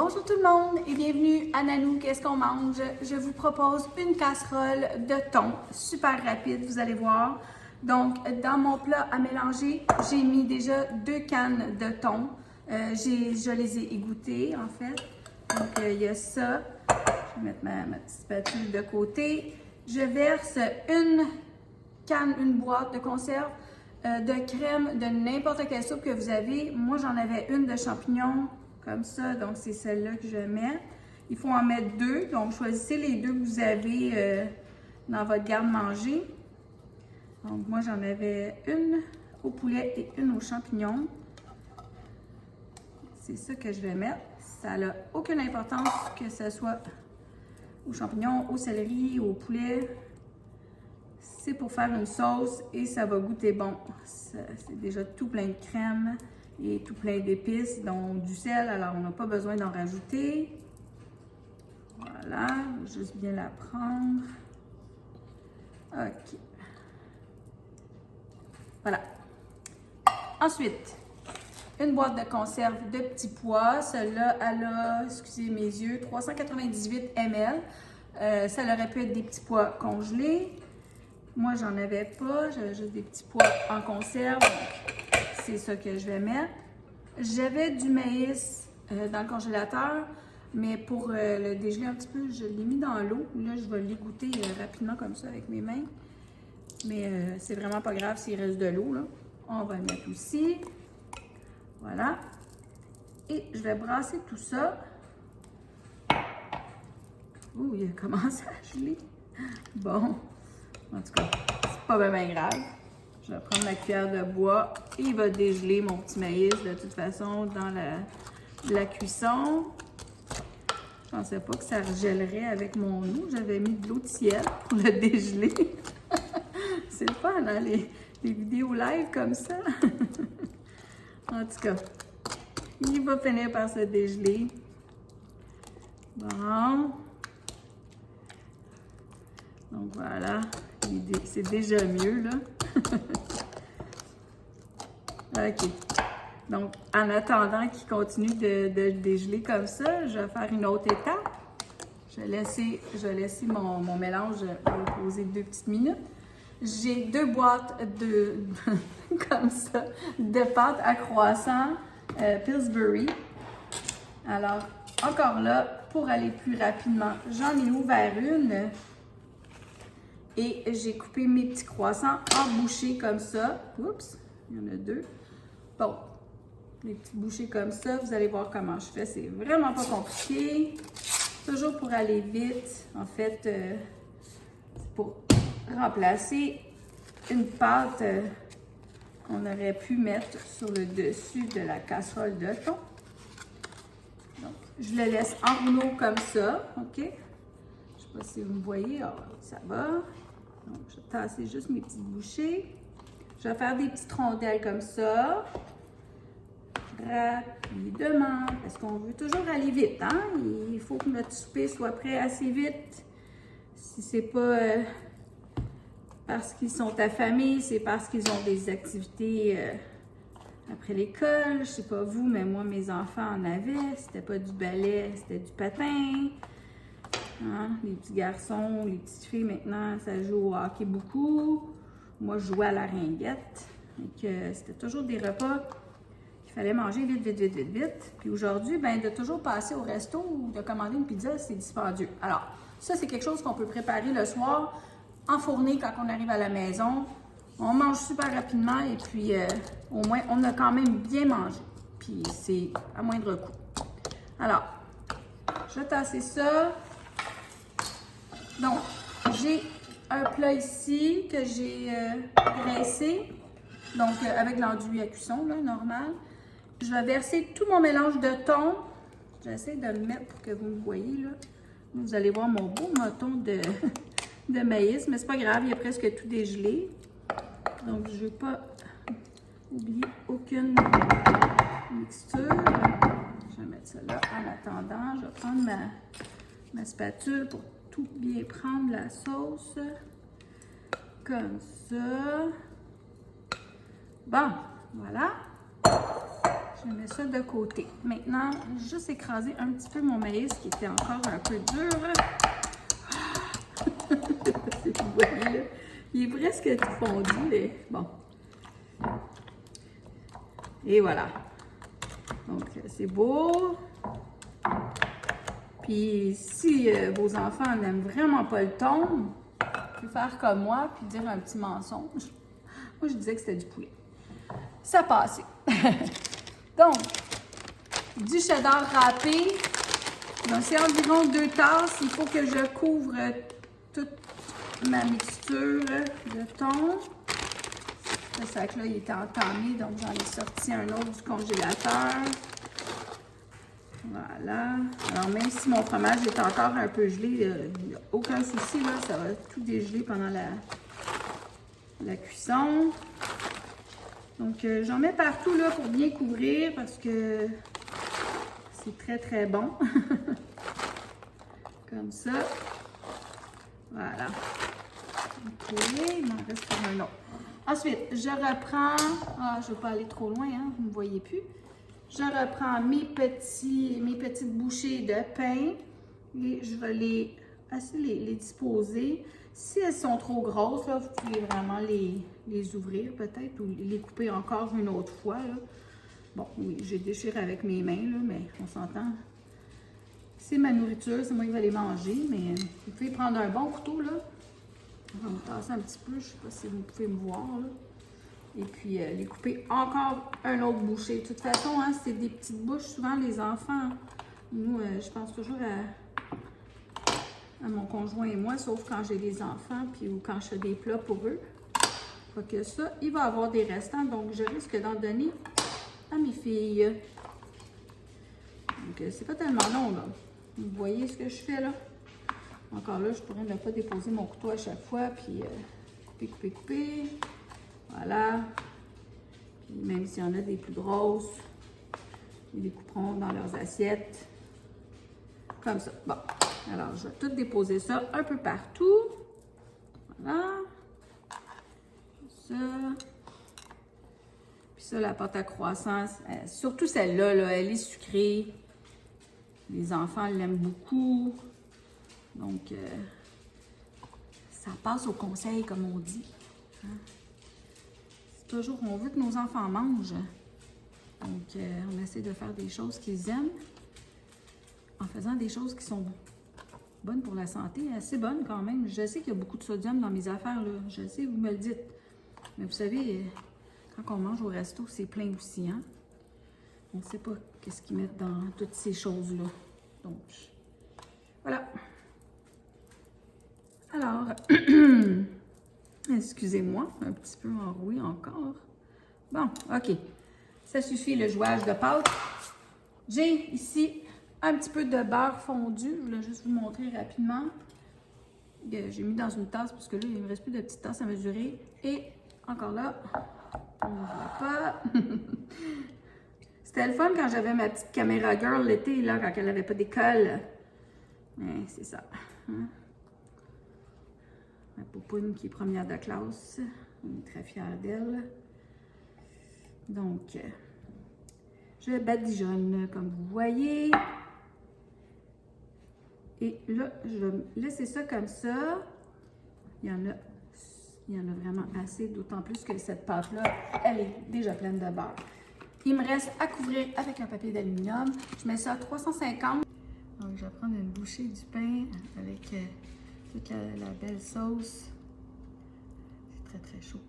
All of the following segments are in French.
Bonjour tout le monde et bienvenue à Nanou, qu'est-ce qu'on mange? Je vous propose une casserole de thon, super rapide, vous allez voir. Donc, dans mon plat à mélanger, j'ai mis déjà 2 cannes de thon. Je les ai égouttées en fait. Donc, il y a ça. Je vais mettre ma petite spatule de côté. Je verse une boîte de conserve de crème de n'importe quelle soupe que vous avez. Moi, j'en avais une de champignons comme ça, donc c'est celle-là que je vais mettre. Il faut en mettre 2, donc choisissez les 2 que vous avez dans votre garde-manger. Donc moi, j'en avais une au poulet et une aux champignons. C'est ça que je vais mettre. Ça n'a aucune importance que ce soit aux champignons, au céleri, au poulet. C'est pour faire une sauce et ça va goûter bon. C'est déjà tout plein de crème et tout plein d'épices, dont du sel, alors on n'a pas besoin d'en rajouter. Voilà, juste bien la prendre. OK. Voilà. Ensuite, une boîte de conserve de petits pois. Celle-là, elle a, excusez mes yeux, 398 ml. Ça aurait pu être des petits pois congelés. Moi, j'en avais pas. J'avais juste des petits pois en conserve. C'est ça que je vais mettre. J'avais du maïs dans le congélateur, mais pour le dégeler un petit peu, je l'ai mis dans l'eau. Là, je vais l'égoutter rapidement comme ça avec mes mains. Mais c'est vraiment pas grave s'il reste de l'eau, là. On va le mettre aussi. Voilà. Et je vais brasser tout ça. Ouh, il a commencé à geler. Bon. En tout cas, c'est pas bien grave. Je vais prendre ma cuillère de bois et il va dégeler mon petit maïs de toute façon dans la cuisson. Je pensais pas que ça regèlerait avec mon eau. J'avais mis de l'eau de ciel pour le dégeler. C'est le fun, hein, les vidéos live comme ça. En tout cas, il va finir par se dégeler. Bon. Donc voilà, c'est déjà mieux là. OK. Donc, en attendant qu'il continue de dégeler comme ça, je vais faire une autre étape. Je vais laisser mon mélange reposer 2 petites minutes. J'ai 2 boîtes comme ça, de pâte à croissant Pillsbury. Alors, encore là, pour aller plus rapidement, j'en ai ouvert une. Et j'ai coupé mes petits croissants en bouchées comme ça. Oups, il y en a 2. Bon, les petits bouchées comme ça, vous allez voir comment je fais. C'est vraiment pas compliqué. Toujours pour aller vite. En fait, c'est pour remplacer une pâte qu'on aurait pu mettre sur le dessus de la casserole de thon. Donc, je le laisse en rouleau comme ça, OK? Je ne sais pas si vous me voyez. Ah, ça va. Donc, je vais tasser juste mes petites bouchées. Je vais faire des petites rondelles comme ça. Rapidement, parce qu'on veut toujours aller vite, hein? Il faut que notre souper soit prêt assez vite. Si c'est pas parce qu'ils sont affamés, c'est parce qu'ils ont des activités après l'école. Je sais pas vous, mais moi, mes enfants en avaient. C'était pas du ballet, c'était du patin. Hein? Les petits garçons, les petites filles, maintenant, ça joue au hockey beaucoup. Moi, je jouais à la ringuette. Donc, c'était toujours des repas qu'il fallait manger vite, vite, vite, vite, vite. Puis aujourd'hui, ben, de toujours passer au resto ou de commander une pizza, c'est dispendieux. Alors, ça, c'est quelque chose qu'on peut préparer le soir, enfourner quand on arrive à la maison. On mange super rapidement et puis, au moins, on a quand même bien mangé. Puis, c'est à moindre coût. Alors, je vais tasser ça. Donc, j'ai un plat ici que j'ai graissé, donc avec l'enduit à cuisson, là, normal. Je vais verser tout mon mélange de thon. J'essaie de le mettre pour que vous me voyez, là. Vous allez voir mon beau moton de maïs, mais c'est pas grave, il y a presque tout dégelé. Donc, je ne veux pas oublier aucune mixture. Je vais mettre ça là en attendant. Je vais prendre ma spatule pour tout bien prendre la sauce. Comme ça. Bon, voilà. Je mets ça de côté. Maintenant, juste écraser un petit peu mon maïs qui était encore un peu dur. Vous voyez là, il est presque tout fondu, mais bon. Et voilà. Donc, c'est beau. Puis, si vos enfants n'aiment vraiment pas le thon, vous pouvez faire comme moi puis dire un petit mensonge. Moi, je disais que c'était du poulet. Ça passait. Donc, du cheddar râpé. Donc, c'est environ 2 tasses. Il faut que je couvre toute ma mixture de thon. Le sac-là, il était entamé, donc j'en ai sorti un autre du congélateur. Voilà. Alors, même si mon fromage est encore un peu gelé, il n'y a aucun souci, là, ça va tout dégeler pendant la cuisson. Donc, j'en mets partout là pour bien couvrir parce que c'est très, très bon. Comme ça. Voilà. OK, il m'en reste pour un autre. Ensuite, je reprends... Ah, je ne vais pas aller trop loin, hein, vous ne me voyez plus. Je reprends mes petites bouchées de pain et je vais les disposer. Si elles sont trop grosses, là, vous pouvez vraiment les ouvrir peut-être ou les couper encore une autre fois. Là. Bon, oui, j'ai déchiré avec mes mains, là, mais on s'entend. C'est ma nourriture, c'est moi qui vais les manger, mais vous pouvez prendre un bon couteau, là. On va me tasser un petit peu, je ne sais pas si vous pouvez me voir, là. Et puis, les couper encore un autre bouchée. De toute façon, hein, c'est des petites bouches. Souvent, les enfants, nous, je pense toujours à mon conjoint et moi, sauf quand j'ai des enfants, puis ou quand je fais des plats pour eux. Fait que ça, il va y avoir des restants, donc je risque d'en donner à mes filles. Donc, c'est pas tellement long, là. Vous voyez ce que je fais, là? Encore là, je pourrais ne pas déposer mon couteau à chaque fois, puis couper. Voilà. Puis même s'il y en a des plus grosses, ils les couperont dans leurs assiettes. Comme ça. Bon. Alors, je vais tout déposer ça un peu partout. Voilà. Ça. Puis ça, la pâte à croissant, surtout celle-là, là, elle est sucrée. Les enfants l'aiment beaucoup. Donc, ça passe au conseil, comme on dit. Hein? C'est toujours, on veut que nos enfants mangent. Donc, on essaie de faire des choses qu'ils aiment en faisant des choses qui sont bonnes pour la santé, assez bonnes quand même. Je sais qu'il y a beaucoup de sodium dans mes affaires, là. Je sais, vous me le dites. Mais vous savez, quand on mange au resto, c'est plein aussi, hein? On ne sait pas qu'est-ce qu'ils mettent dans toutes ces choses-là. Donc, voilà. Alors, excusez-moi, un petit peu enroué encore. Bon, OK. Ça suffit le jouage de pâte. J'ai ici un petit peu de beurre fondu. Je voulais juste vous montrer rapidement. J'ai mis dans une tasse parce que là, il ne me reste plus de petites tasses à mesurer. Et encore là, on ne voit pas. C'était le fun quand j'avais ma petite caméra girl l'été, là, quand elle n'avait pas d'école. Mais c'est ça. Hein? Ma poupoune qui est première de classe. On est très fiers d'elle. Donc, je badigeonne comme vous voyez. Et là, je vais laisser ça comme ça. Il y en a vraiment assez, d'autant plus que cette pâte-là, elle est déjà pleine de beurre. Il me reste à couvrir avec un papier d'aluminium. Je mets ça à 350. Donc, je vais prendre une bouchée du pain avec toute la belle sauce. C'est très, très chaud.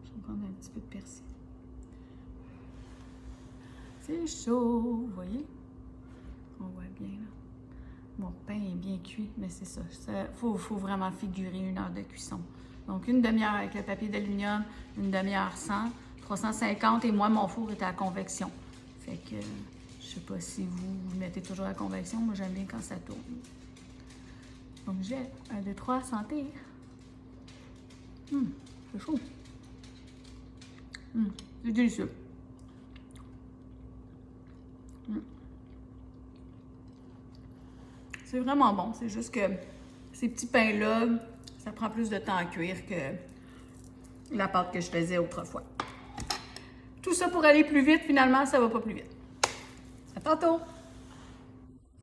Je vais prendre un petit peu de persil. C'est chaud, vous voyez? On voit bien, là. Mon pain est bien cuit, mais c'est ça. Il faut vraiment figurer 1 heure de cuisson. Donc, une demi-heure avec le papier d'aluminium, une demi-heure sans, 350, et moi, mon four est à convection. Fait que, je sais pas si vous mettez toujours à convection, moi, j'aime bien quand ça tourne. Donc, j'ai 1, 2, 3, santé. C'est chaud. C'est délicieux. C'est vraiment bon. C'est juste que ces petits pains-là, ça prend plus de temps à cuire que la pâte que je faisais autrefois. Tout ça pour aller plus vite, finalement, ça va pas plus vite. À tantôt!